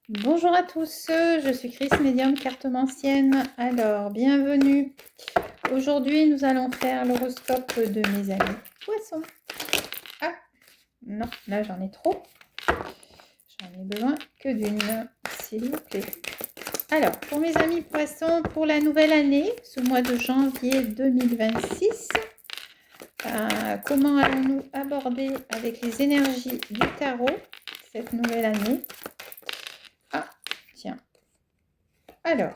Bonjour à tous, je suis Chris, médium cartomancienne. Alors, bienvenue. Aujourd'hui, nous allons faire l'horoscope de mes amis poissons. Ah, non, là j'en ai trop. J'en ai besoin que d'une, s'il vous plaît. Alors, pour mes amis poissons, pour la nouvelle année, ce mois de janvier 2026, comment allons-nous aborder avec les énergies du tarot cette nouvelle année? Ah, tiens. Alors,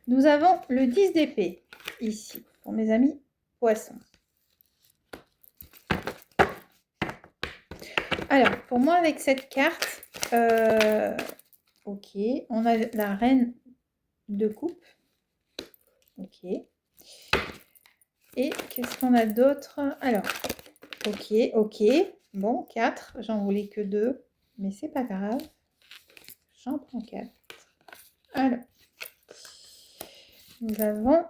nous avons le 10 d'épée, ici, pour mes amis poissons. Alors, pour moi, avec cette carte, ok, on a la reine de coupe. Ok. Et qu'est-ce qu'on a d'autre? Alors, ok. Bon, 4, j'en voulais que 2, mais c'est pas grave. J'en prends 4. Alors, nous avons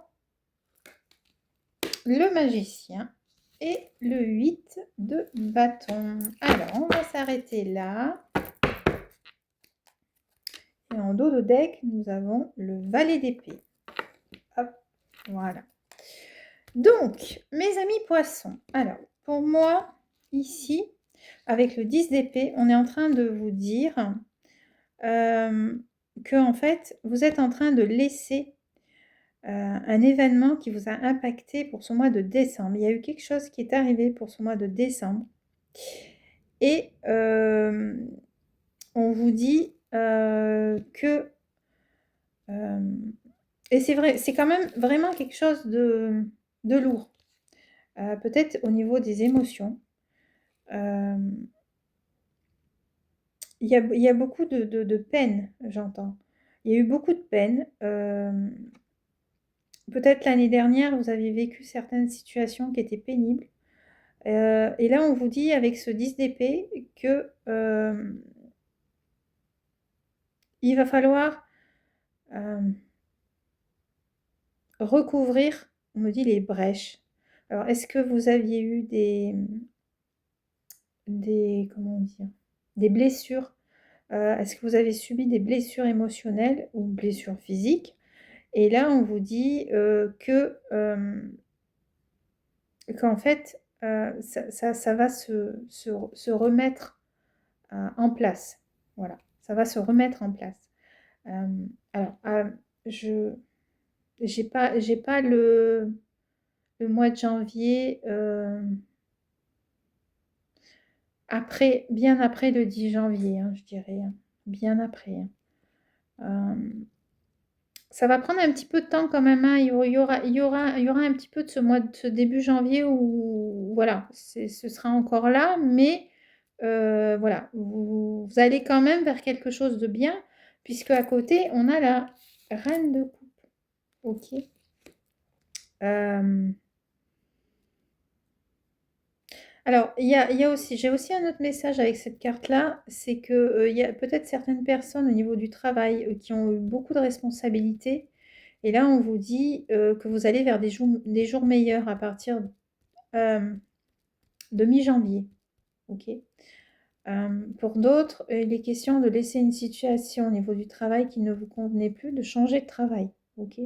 le magicien et le 8 de bâton. Alors, on va s'arrêter là. Et en dos de deck, nous avons le valet d'épée. Hop, voilà. Donc, mes amis poissons. Alors, pour moi, ici, avec le 10 d'épée, on est en train de vous dire que, en fait, vous êtes en train de laisser un événement qui vous a impacté pour ce mois de décembre. Il y a eu quelque chose qui est arrivé pour ce mois de décembre. Et on vous dit que... et c'est vrai, c'est quand même vraiment quelque chose de lourd. Peut-être au niveau des émotions. Il y a beaucoup de peine, j'entends. Il y a eu beaucoup de peine. Peut-être l'année dernière, vous avez vécu certaines situations qui étaient pénibles. Et là, on vous dit avec ce 10 d'épée que il va falloir recouvrir, on me dit, les brèches. Alors, est-ce que vous aviez eu comment dire, des blessures? Est-ce que vous avez subi des blessures émotionnelles ou blessures physiques? Et là, on vous dit qu'en fait, ça va se remettre en place. Voilà, ça va se remettre en place. Alors, je j'ai pas le mois de janvier après, bien après le 10 janvier, hein, je dirais, hein, bien après. Ça va prendre un petit peu de temps quand même, hein. Il y aura un petit peu de ce début janvier où voilà, ce sera encore là, mais voilà, vous allez quand même vers quelque chose de bien, puisque à côté, on a la reine de coupe. Ok. Alors, j'ai aussi un autre message avec cette carte-là, c'est que il y a peut-être certaines personnes au niveau du travail qui ont eu beaucoup de responsabilités. Et là, on vous dit que vous allez vers des jours meilleurs à partir de mi-janvier. Ok. Pour d'autres, il est question de laisser une situation au niveau du travail qui ne vous convenait plus, de changer de travail. Ok.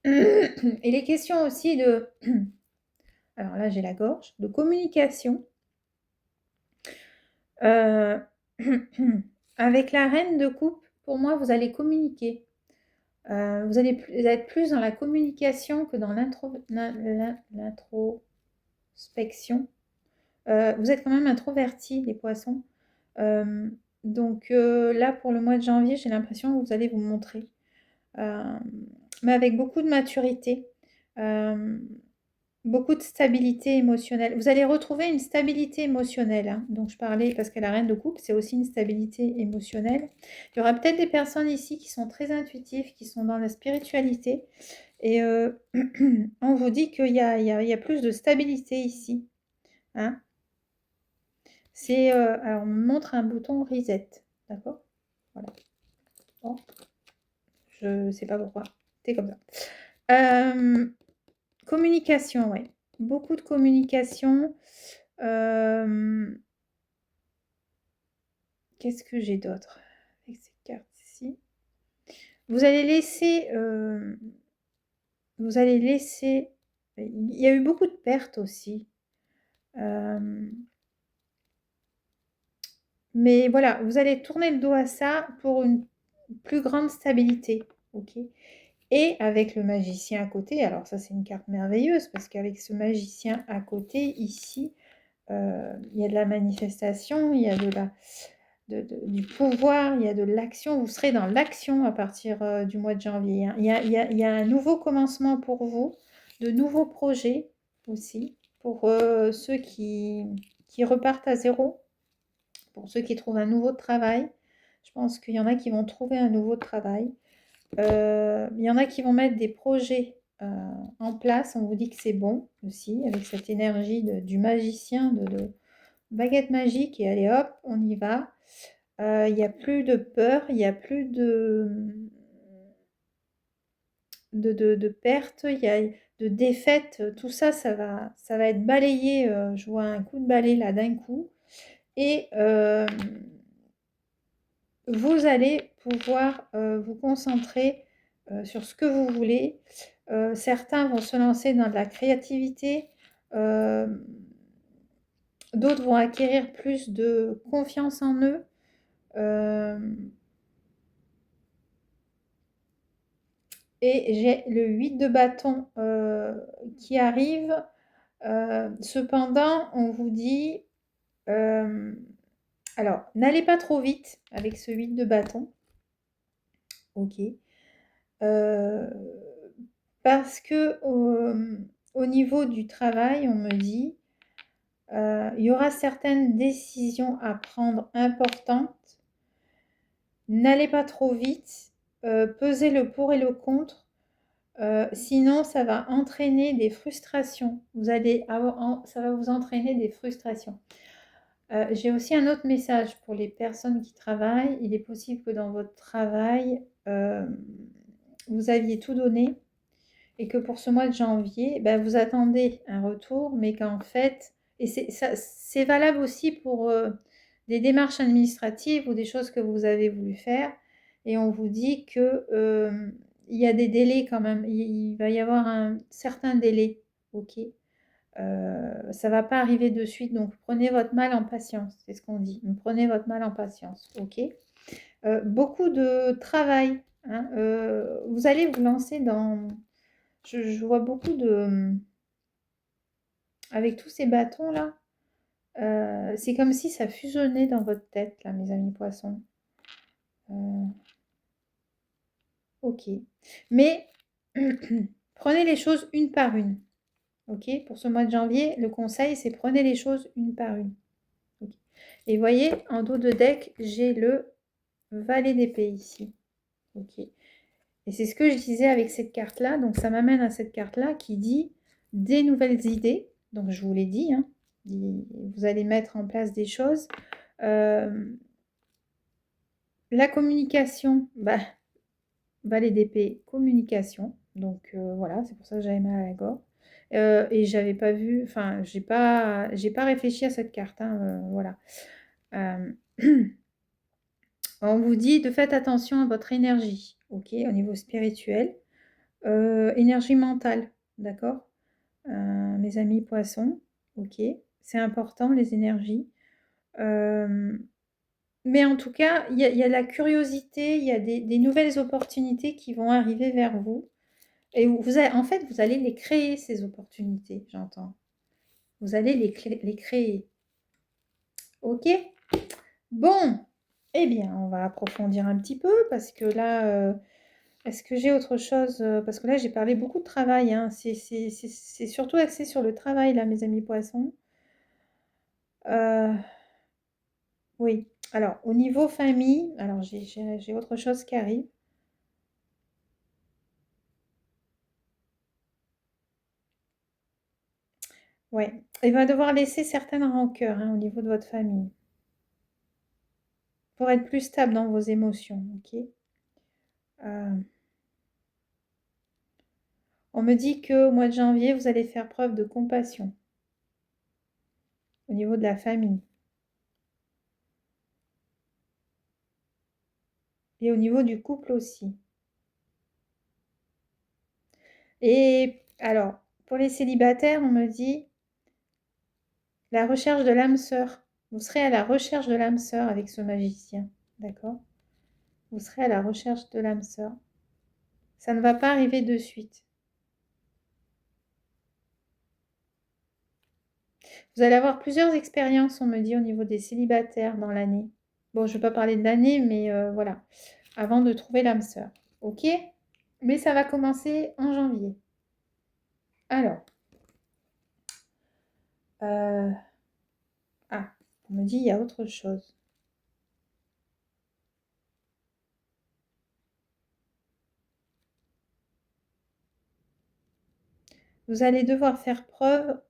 Il est question aussi de... Alors là, j'ai la gorge. De communication. Avec la reine de coupe, pour moi, vous allez communiquer. Vous allez être plus dans la communication que dans l'introspection. Vous êtes quand même introvertis, les poissons. Donc là, pour le mois de janvier, j'ai l'impression que vous allez vous montrer. Mais avec beaucoup de maturité. Beaucoup de stabilité émotionnelle. Vous allez retrouver une stabilité émotionnelle, hein, dont je parlais, parce que la reine de coupe, c'est aussi une stabilité émotionnelle. Il y aura peut-être des personnes ici qui sont très intuitives, qui sont dans la spiritualité. Et on vous dit qu'il y a plus de stabilité ici. Hein. Alors, on me montre un bouton reset. D'accord. Voilà. Bon. Je ne sais pas pourquoi. C'est comme ça. Communication, oui. Beaucoup de communication. Qu'est-ce que j'ai d'autre avec ces cartes ici? Vous allez laisser... vous allez laisser... Il y a eu beaucoup de pertes aussi. Mais voilà, vous allez tourner le dos à ça pour une plus grande stabilité. Ok. Et avec le magicien à côté, alors ça c'est une carte merveilleuse parce qu'avec ce magicien à côté, ici, il y a de la manifestation, il y a du pouvoir, il y a de l'action. Vous serez dans l'action à partir du mois de janvier. Hein. Il y a un nouveau commencement pour vous, de nouveaux projets aussi, pour ceux qui repartent à zéro, pour ceux qui trouvent un nouveau travail. Je pense qu'il y en a qui vont trouver un nouveau travail. Il y en a qui vont mettre des projets en place. On vous dit que c'est bon aussi, avec cette énergie du magicien, de baguette magique. Et allez hop, on y va. Il n'y a plus de peur, il n'y a plus de perte, il y a de défaite. Tout ça, ça va être balayé. Je vois un coup de balai là d'un coup. Et vous allez pouvoir vous concentrer sur ce que vous voulez. Certains vont se lancer dans de la créativité. D'autres vont acquérir plus de confiance en eux. Et j'ai le 8 de bâton qui arrive. Cependant, on vous dit... alors, n'allez pas trop vite avec ce 8 de bâton. Ok. Parce que au niveau du travail, on me dit, il y aura certaines décisions à prendre importantes. N'allez pas trop vite. Pesez le pour et le contre. Sinon, ça va entraîner des frustrations. Ça va vous entraîner des frustrations. J'ai aussi un autre message pour les personnes qui travaillent. Il est possible que dans votre travail, vous aviez tout donné et que pour ce mois de janvier, vous attendez un retour, mais qu'en fait, et c'est valable aussi pour des démarches administratives ou des choses que vous avez voulu faire, et on vous dit que il y a des délais quand même, il va y avoir un certain délai, ok. Ça va pas arriver de suite, donc prenez votre mal en patience, c'est ce qu'on dit. Prenez votre mal en patience, ok. Beaucoup de travail, hein, vous allez vous lancer dans... Je vois beaucoup de... Avec tous ces bâtons-là, c'est comme si ça fusionnait dans votre tête, là, mes amis poissons. Ok. Mais prenez les choses une par une. Ok. Pour ce mois de janvier, le conseil, c'est prenez les choses une par une. Okay. Et voyez, en dos de deck, j'ai le valet d'épée ici. Ok. Et c'est ce que je disais avec cette carte-là. Donc, ça m'amène à cette carte-là qui dit des nouvelles idées. Donc, je vous l'ai dit, hein. Vous allez mettre en place des choses. La communication, valet d'épée, communication. Donc, voilà, c'est pour ça que j'avais mal à la gorge. Et j'avais pas vu, enfin, j'ai pas réfléchi à cette carte, hein, voilà. On vous dit de faites attention à votre énergie, ok, au niveau spirituel. Énergie mentale, d'accord, mes amis poissons, ok, c'est important les énergies. Mais en tout cas, il y a la curiosité, il y a des nouvelles opportunités qui vont arriver vers vous. Et en fait, vous allez les créer, ces opportunités, j'entends. Vous allez les créer. Ok. Bon, eh bien, on va approfondir un petit peu parce que là, est-ce que j'ai autre chose? Parce que là, j'ai parlé beaucoup de travail, hein. C'est surtout axé sur le travail, là, mes amis poissons. Oui. Alors, au niveau famille, alors j'ai autre chose qui arrive. Ouais. Il va devoir laisser certaines rancœurs, hein, au niveau de votre famille. Pour être plus stable dans vos émotions, ok? On me dit qu'au mois de janvier, vous allez faire preuve de compassion. au niveau de la famille. Et au niveau du couple aussi. Et alors, pour les célibataires, on me dit la recherche de l'âme sœur. Vous serez à la recherche de l'âme sœur avec ce magicien. D'accord? Vous serez à la recherche de l'âme sœur. Ça ne va pas arriver de suite. Vous allez avoir plusieurs expériences, on me dit, au niveau des célibataires dans l'année. Bon, je ne vais pas parler de l'année, mais voilà. Avant de trouver l'âme sœur. Ok? Mais ça va commencer en janvier. Alors. Ah, on me dit il y a autre chose. Vous allez devoir faire preuve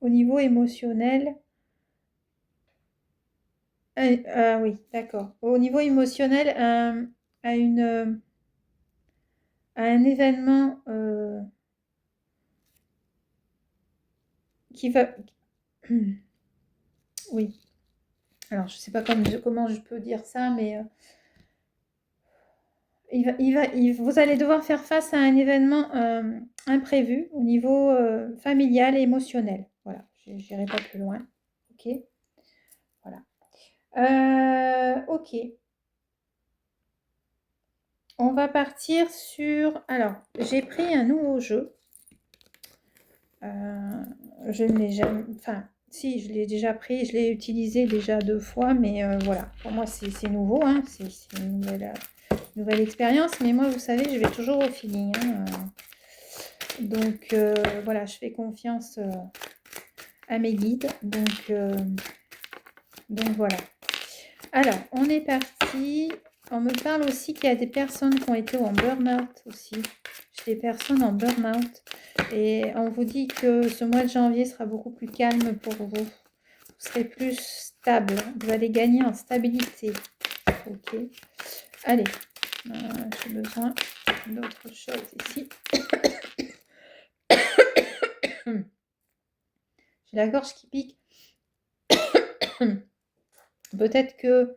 au niveau émotionnel. Oui, d'accord. Au niveau émotionnel, à un événement qui va... Oui. Alors, je ne sais pas comment je peux dire ça, mais vous allez devoir faire face à un événement imprévu au niveau familial et émotionnel. Voilà, je n'irai pas plus loin. Ok. Voilà. Ok. On va partir sur... Alors, j'ai pris un nouveau jeu. Je ne l'ai jamais... Enfin, si, je l'ai déjà pris. Je l'ai utilisé déjà 2 fois. Mais voilà, pour moi, c'est nouveau. Hein. C'est une nouvelle expérience. Mais moi, vous savez, je vais toujours au feeling. Hein. Donc, voilà, je fais confiance à mes guides. Donc voilà. Alors, on est parti. On me parle aussi qu'il y a des personnes qui ont été en burn-out aussi. J'ai des personnes en burn-out. Et on vous dit que ce mois de janvier sera beaucoup plus calme pour vous. Vous serez plus stable. Vous allez gagner en stabilité. Ok. Allez. J'ai besoin d'autre chose ici. J'ai la gorge qui pique. Peut-être que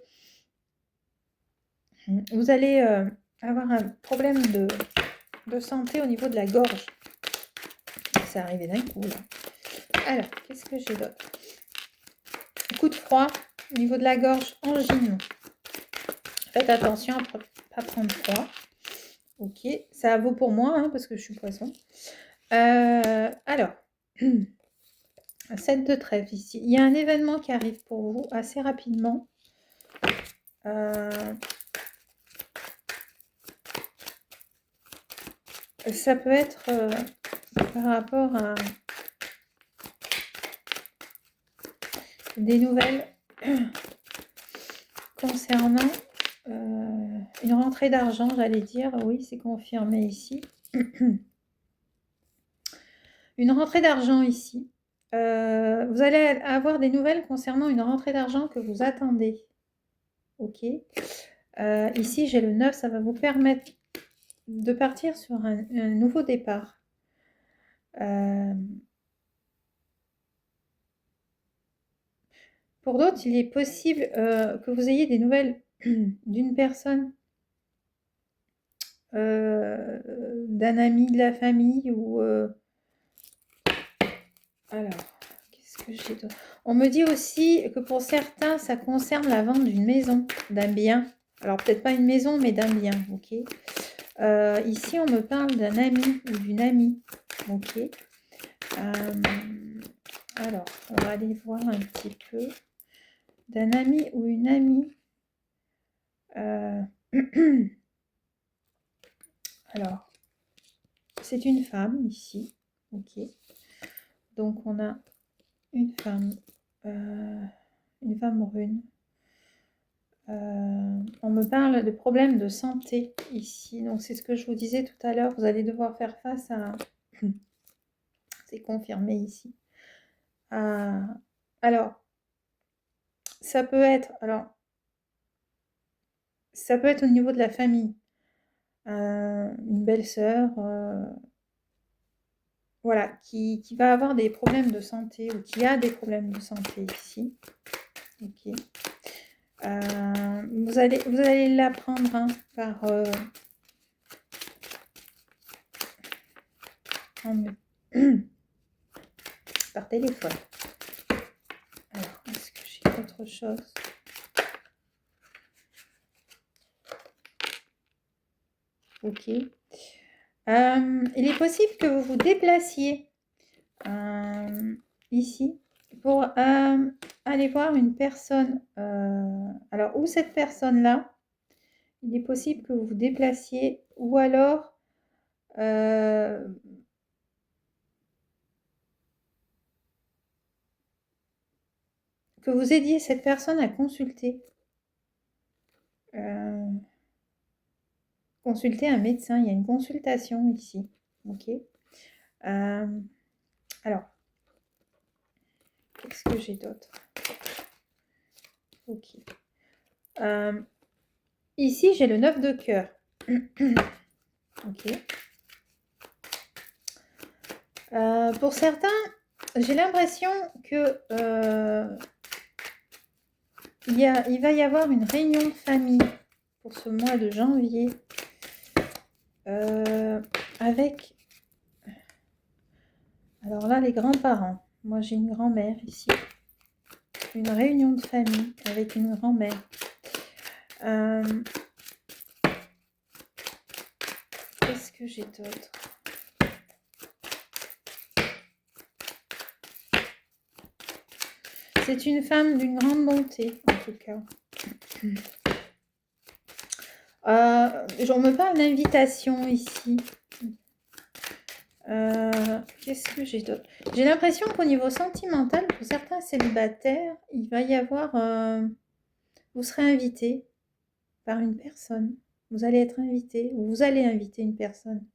vous allez avoir un problème de santé au niveau de la gorge. C'est arrivé d'un coup là. Alors, qu'est-ce que j'ai d'autre? Coup de froid au niveau de la gorge, angine. Faites attention à ne pas prendre froid. Ok, ça vaut pour moi hein, parce que je suis poisson. Alors, 7 de trèfle ici. Il y a un événement qui arrive pour vous assez rapidement. Ça peut être par rapport à des nouvelles concernant une rentrée d'argent, j'allais dire. Oui, c'est confirmé ici. Une rentrée d'argent ici. Vous allez avoir des nouvelles concernant une rentrée d'argent que vous attendez. Ok. Ici, j'ai le 9. Ça va vous permettre de partir sur un nouveau départ. Pour d'autres, il est possible que vous ayez des nouvelles d'une personne, d'un ami de la famille ou... Alors, qu'est-ce que j'ai d'autre? On me dit aussi que pour certains, ça concerne la vente d'une maison, d'un bien. Alors, peut-être pas une maison, mais d'un bien, ok. Ici, on me parle d'un ami ou d'une amie, ok. Alors, on va aller voir un petit peu. D'un ami ou une amie. Alors, c'est une femme ici, ok. Donc, on a une femme brune. On me parle de problèmes de santé ici. Donc, c'est ce que je vous disais tout à l'heure. Vous allez devoir faire face à... C'est confirmé ici. Alors, ça peut être... Alors, ça peut être au niveau de la famille. Une belle-sœur. voilà, qui va avoir des problèmes de santé ou qui a des problèmes de santé ici. Ok. Vous allez l'apprendre hein, par par téléphone. Alors, est-ce que j'ai autre chose? Ok. Il est possible que vous vous déplaciez ici pour aller voir une personne. Alors, où cette personne-là, il est possible que vous vous déplaciez ou alors que vous aidiez cette personne à consulter. Consulter un médecin. Il y a une consultation ici. Ok. Alors, qu'est-ce que j'ai d'autre? Ok. Ici, j'ai le 9 de cœur. Ok. Pour certains, j'ai l'impression que il va y avoir une réunion de famille pour ce mois de janvier avec... Alors là, les grands-parents. Moi, j'ai une grand-mère ici. Une réunion de famille avec une grand-mère. Qu'est-ce que j'ai d'autre? C'est une femme d'une grande bonté, en tout cas. On me parle d'invitation ici. Qu'est-ce que j'ai d'autre? J'ai l'impression qu'au niveau sentimental, pour certains célibataires, il va y avoir... vous serez invité par une personne. Vous allez être invité, ou vous allez inviter une personne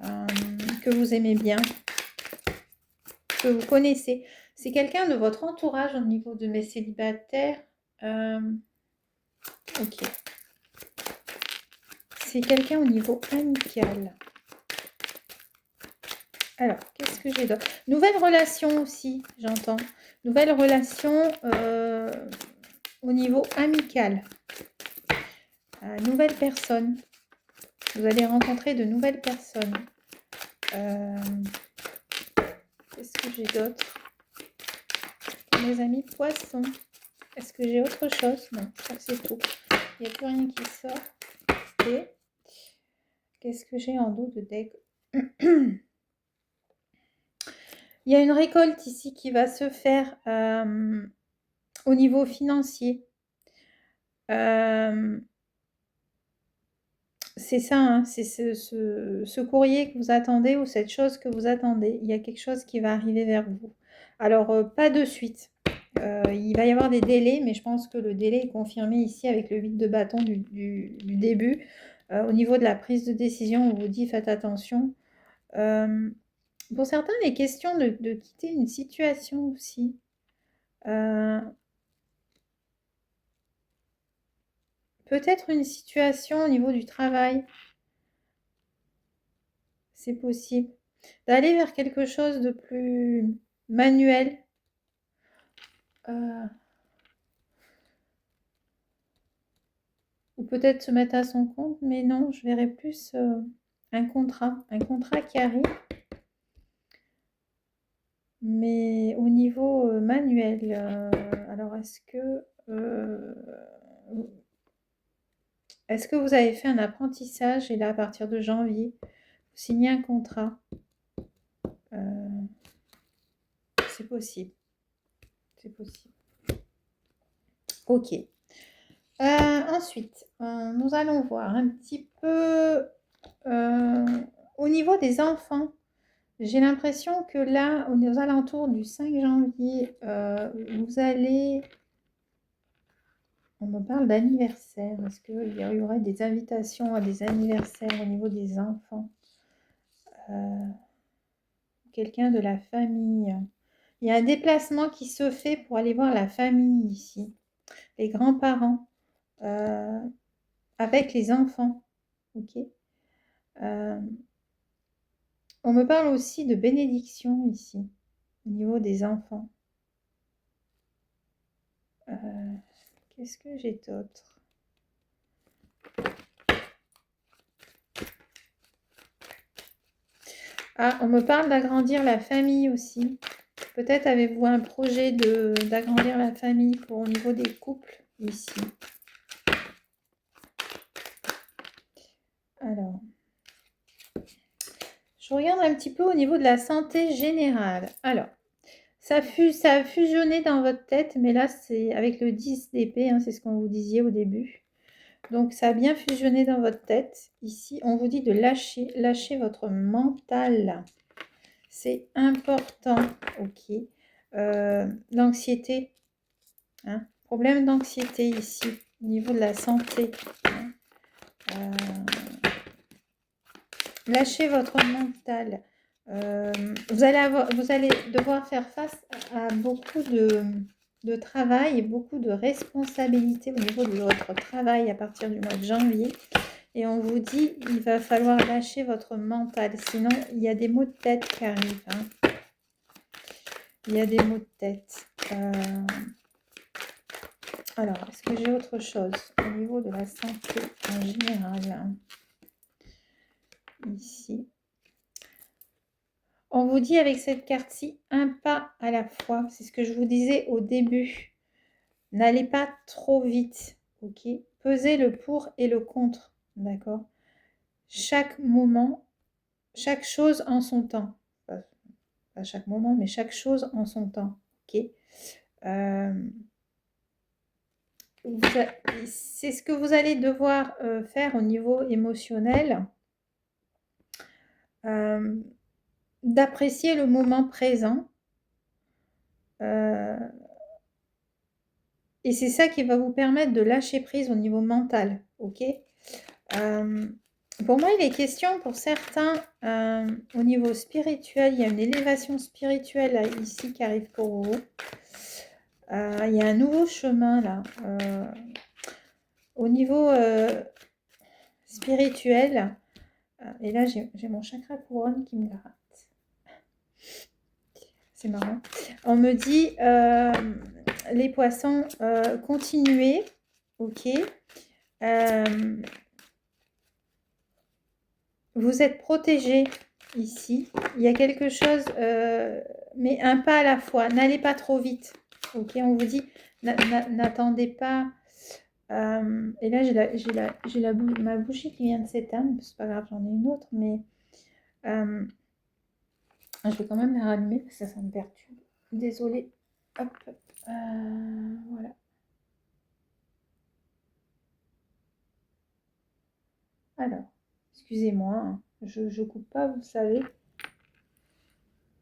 que vous aimez bien, que vous connaissez. C'est quelqu'un de votre entourage au niveau de mes célibataires. Ok. C'est quelqu'un au niveau amical. Alors, qu'est-ce que j'ai d'autre? Nouvelle relation aussi, j'entends. Nouvelle relation au niveau amical. Nouvelle personne. Vous allez rencontrer de nouvelles personnes. Qu'est-ce que j'ai d'autre? Mes amis poissons. Est-ce que j'ai autre chose? Non, je crois que c'est tout. Il n'y a plus rien qui sort. Okay. Qu'est-ce que j'ai en dos de deck? Il y a une récolte ici qui va se faire au niveau financier. C'est ça, hein, c'est ce courrier que vous attendez ou cette chose que vous attendez. Il y a quelque chose qui va arriver vers vous. Alors, pas de suite. Il va y avoir des délais, mais je pense que le délai est confirmé ici avec le 8 de bâton du début. Au niveau de la prise de décision, on vous dit faites attention. Pour certains, les questions de quitter une situation aussi. Peut-être une situation au niveau du travail. C'est possible. D'aller vers quelque chose de plus manuel. Ou peut-être se mettre à son compte, mais non, je verrais plus un contrat qui arrive. Mais au niveau manuel, alors est-ce que vous avez fait un apprentissage et là, à partir de janvier, vous signez un contrat? C'est possible. C'est possible. Ok. Ensuite, nous allons voir un petit peu au niveau des enfants. J'ai l'impression que là, aux alentours du 5 janvier, vous allez... On me parle d'anniversaire. Est-ce qu'il y aurait des invitations à des anniversaires au niveau des enfants? Quelqu'un de la famille. Il y a un déplacement qui se fait pour aller voir la famille ici. Les grands-parents. Avec les enfants. Ok. On me parle aussi de bénédiction ici, au niveau des enfants. Qu'est-ce que j'ai d'autre? Ah, on me parle d'agrandir la famille aussi. Peut-être avez-vous un projet d'agrandir la famille au niveau des couples ici. Alors, je regarde un petit peu au niveau de la santé générale. Alors, ça a fusionné dans votre tête, mais là, c'est avec le 10 d'épée, hein, c'est ce qu'on vous disait au début. Donc, ça a bien fusionné dans votre tête. Ici, on vous dit de lâcher votre mental. C'est important, ok. L'anxiété, hein, problème d'anxiété ici, au niveau de la santé. Hein. Lâchez votre mental. Vous allez devoir faire face à beaucoup de travail et beaucoup de responsabilités au niveau de votre travail à partir du mois de janvier. Et on vous dit, il va falloir lâcher votre mental. Sinon, il y a des maux de tête qui arrivent. Hein. Il y a des maux de tête. Alors, est-ce que j'ai autre chose au niveau de la santé en général? Ici. On vous dit avec cette carte-ci, un pas à la fois. C'est ce que je vous disais au début. N'allez pas trop vite, ok? Pesez le pour et le contre, d'accord? Chaque moment, chaque chose en son temps. Pas chaque moment, mais chaque chose en son temps, ok? C'est ce que vous allez devoir faire au niveau émotionnel. D'apprécier le moment présent. Et c'est ça qui va vous permettre de lâcher prise au niveau mental, ok? Pour moi, il est question pour certains, au niveau spirituel, il y a une élévation spirituelle là, ici qui arrive pour vous. Il y a un nouveau chemin là. Au niveau spirituel, et là j'ai mon chakra couronne qui me la rate. C'est marrant. On me dit, les poissons, continuez, ok. Vous êtes protégés ici. Il y a quelque chose, mais un pas à la fois. N'allez pas trop vite, ok. On vous dit, n'attendez pas. Et là, j'ai ma bougie qui vient de s'éteindre. C'est pas grave, j'en ai une autre, mais je vais quand même la rallumer parce que ça me perturbe. Désolée. Hop. Voilà. Alors, excusez-moi, hein. Je coupe pas, vous savez.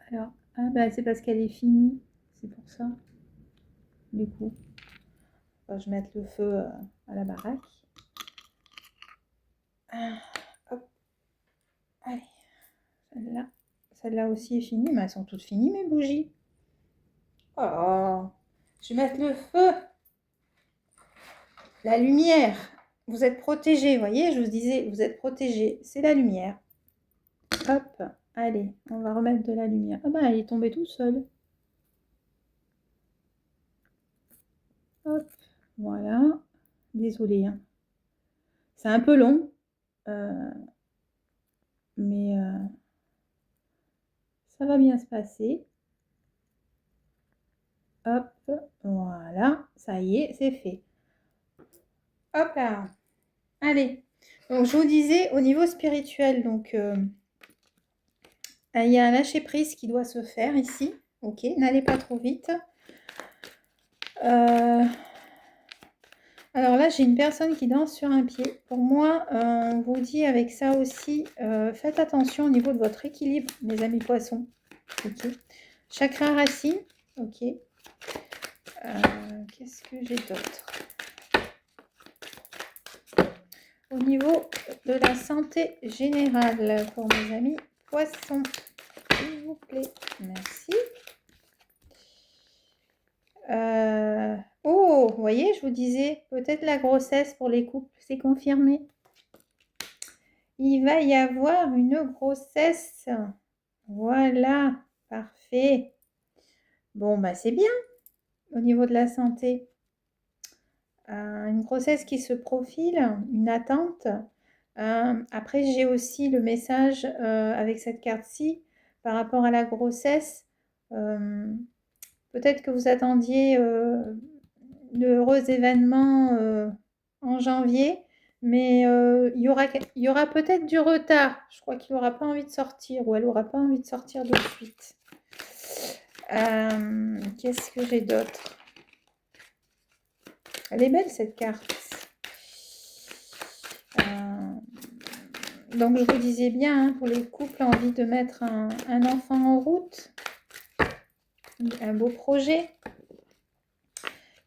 Alors, ah bah c'est parce qu'elle est finie, c'est pour ça. Du coup, je vais mettre le feu à la baraque. Hop. Allez, celle-là aussi est finie, mais elles sont toutes finies mes bougies. Oh, je vais mettre le feu. La lumière. Vous êtes protégés, voyez, je vous disais, vous êtes protégés. C'est la lumière. Hop, allez, on va remettre de la lumière. Ah bah, elle est tombée tout seule. Hop, voilà. Désolée, hein. C'est un peu long, mais ça va bien se passer. Hop, voilà, ça y est, c'est fait. Hop là. Allez, donc je vous disais au niveau spirituel, donc il y a un lâcher prise qui doit se faire ici. Ok, n'allez pas trop vite. Alors là, j'ai une personne qui danse sur un pied. Pour moi, on vous dit avec ça aussi, faites attention au niveau de votre équilibre, mes amis poissons. Ok. Chakra racine. Ok. Qu'est-ce que j'ai d'autre? Au niveau de la santé générale pour mes amis poissons, s'il vous plaît. Merci. Oh, vous voyez, je vous disais, peut-être la grossesse pour les couples, c'est confirmé. Il va y avoir une grossesse. Voilà, parfait. Bon, bah c'est bien au niveau de la santé. Une grossesse qui se profile, une attente. Après, j'ai aussi le message avec cette carte-ci par rapport à la grossesse. Peut-être que vous attendiez de heureux événements en janvier, mais il y aura peut-être du retard. Je crois qu'il n'aura pas envie de sortir ou elle n'aura pas envie de sortir de suite. Qu'est-ce que j'ai d'autre? Elle est belle cette carte. Donc je vous disais bien, hein, pour les couples, envie de mettre un enfant en route, un beau projet.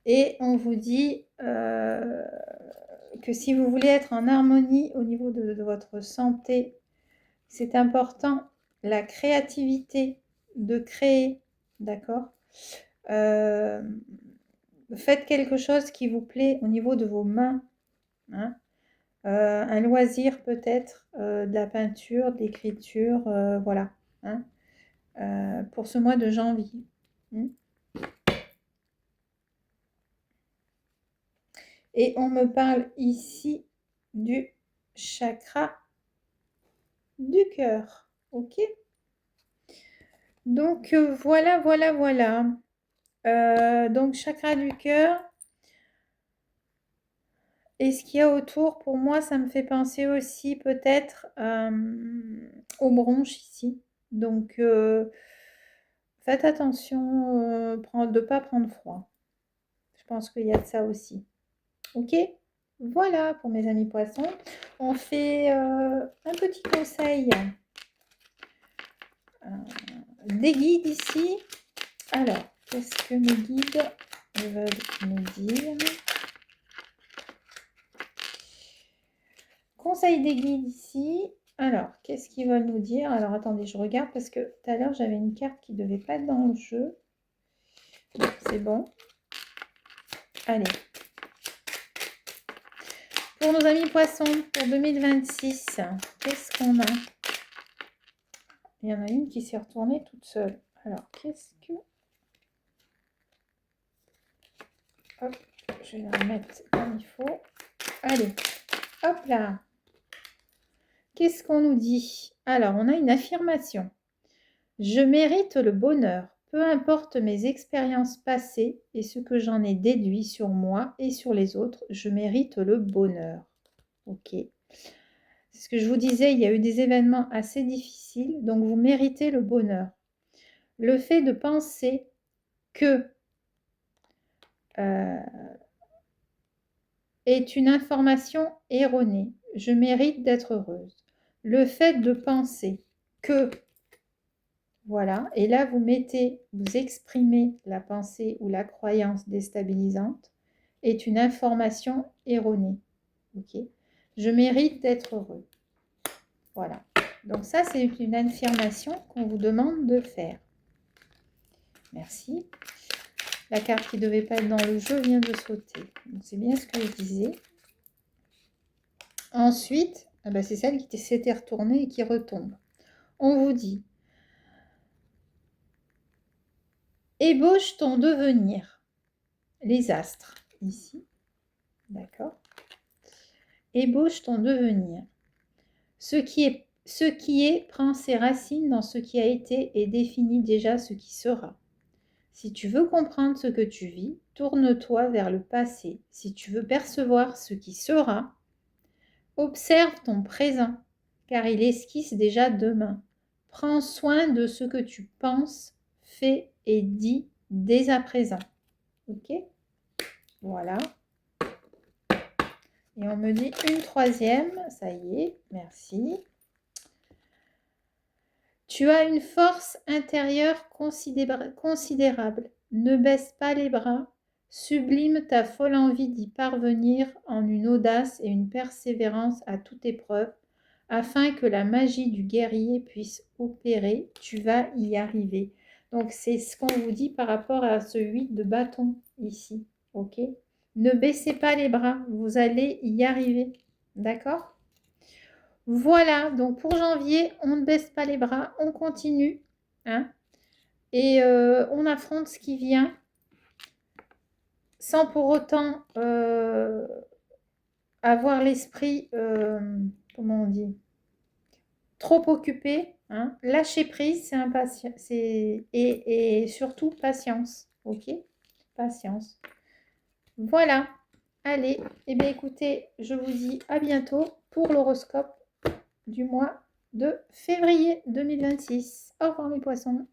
Et on vous dit que si vous voulez être en harmonie au niveau de votre santé, c'est important, la créativité, de créer, d'accord? Faites quelque chose qui vous plaît au niveau de vos mains, hein? Un loisir peut-être, de la peinture, de l'écriture, voilà, hein? Pour ce mois de janvier. Et on me parle ici du chakra du cœur, ok? Donc voilà, voilà, voilà. Donc chakra du cœur. Et ce qu'il y a autour, pour moi, ça me fait penser aussi peut-être aux bronches ici. Donc faites attention de ne pas prendre froid. Je pense qu'il y a de ça aussi. Ok? Voilà pour mes amis poissons. On fait un petit conseil des guides ici. Alors, qu'est-ce que mes guides veulent nous dire? Conseil des guides ici. Alors, qu'est-ce qu'ils veulent nous dire? Alors, attendez, je regarde parce que tout à l'heure, j'avais une carte qui ne devait pas être dans le jeu. C'est bon. Allez. Pour nos amis poissons, pour 2026, qu'est-ce qu'on a? Il y en a une qui s'est retournée toute seule. Alors, qu'est-ce que... Hop, je vais la remettre comme il faut. Allez, hop là. Qu'est-ce qu'on nous dit? Alors, on a une affirmation. Je mérite le bonheur, peu importe mes expériences passées et ce que j'en ai déduit sur moi et sur les autres, je mérite le bonheur. Ok. C'est ce que je vous disais, il y a eu des événements assez difficiles, donc vous méritez le bonheur. Le fait de penser que est une information erronée. Je mérite d'être heureuse. Le fait de penser que, voilà, et là vous exprimez la pensée ou la croyance déstabilisante, est une information erronée. Ok. Je mérite d'être heureux. Voilà. Donc ça, c'est une affirmation qu'on vous demande de faire. Merci. La carte qui ne devait pas être dans le jeu vient de sauter. C'est bien ce que je disais. Ensuite, c'est celle qui s'était retournée et qui retombe. On vous dit, ébauche ton devenir. Les astres, ici. D'accord? Ébauche ton devenir. Ce qui est prend ses racines dans ce qui a été et définit déjà ce qui sera. Si tu veux comprendre ce que tu vis, tourne-toi vers le passé. Si tu veux percevoir ce qui sera, observe ton présent, car il esquisse déjà demain. Prends soin de ce que tu penses, fais et dis dès à présent. Ok? Voilà. Et on me dit une troisième. Ça y est, merci. Tu as une force intérieure considérable. Ne baisse pas les bras. Sublime ta folle envie d'y parvenir en une audace et une persévérance à toute épreuve, afin que la magie du guerrier puisse opérer. Tu vas y arriver. Donc, c'est ce qu'on vous dit par rapport à ce 8 de bâton ici. Ok? Ne baissez pas les bras. Vous allez y arriver. D'accord? Voilà, donc pour janvier, on ne baisse pas les bras, on continue. Hein, et on affronte ce qui vient sans pour autant avoir l'esprit, comment on dit, trop occupé. Hein. Lâcher prise, c'est impatient, et surtout patience. Ok, patience. Voilà. Allez, eh bien écoutez, je vous dis à bientôt pour l'horoscope du mois de février 2026. Au revoir mes poissons.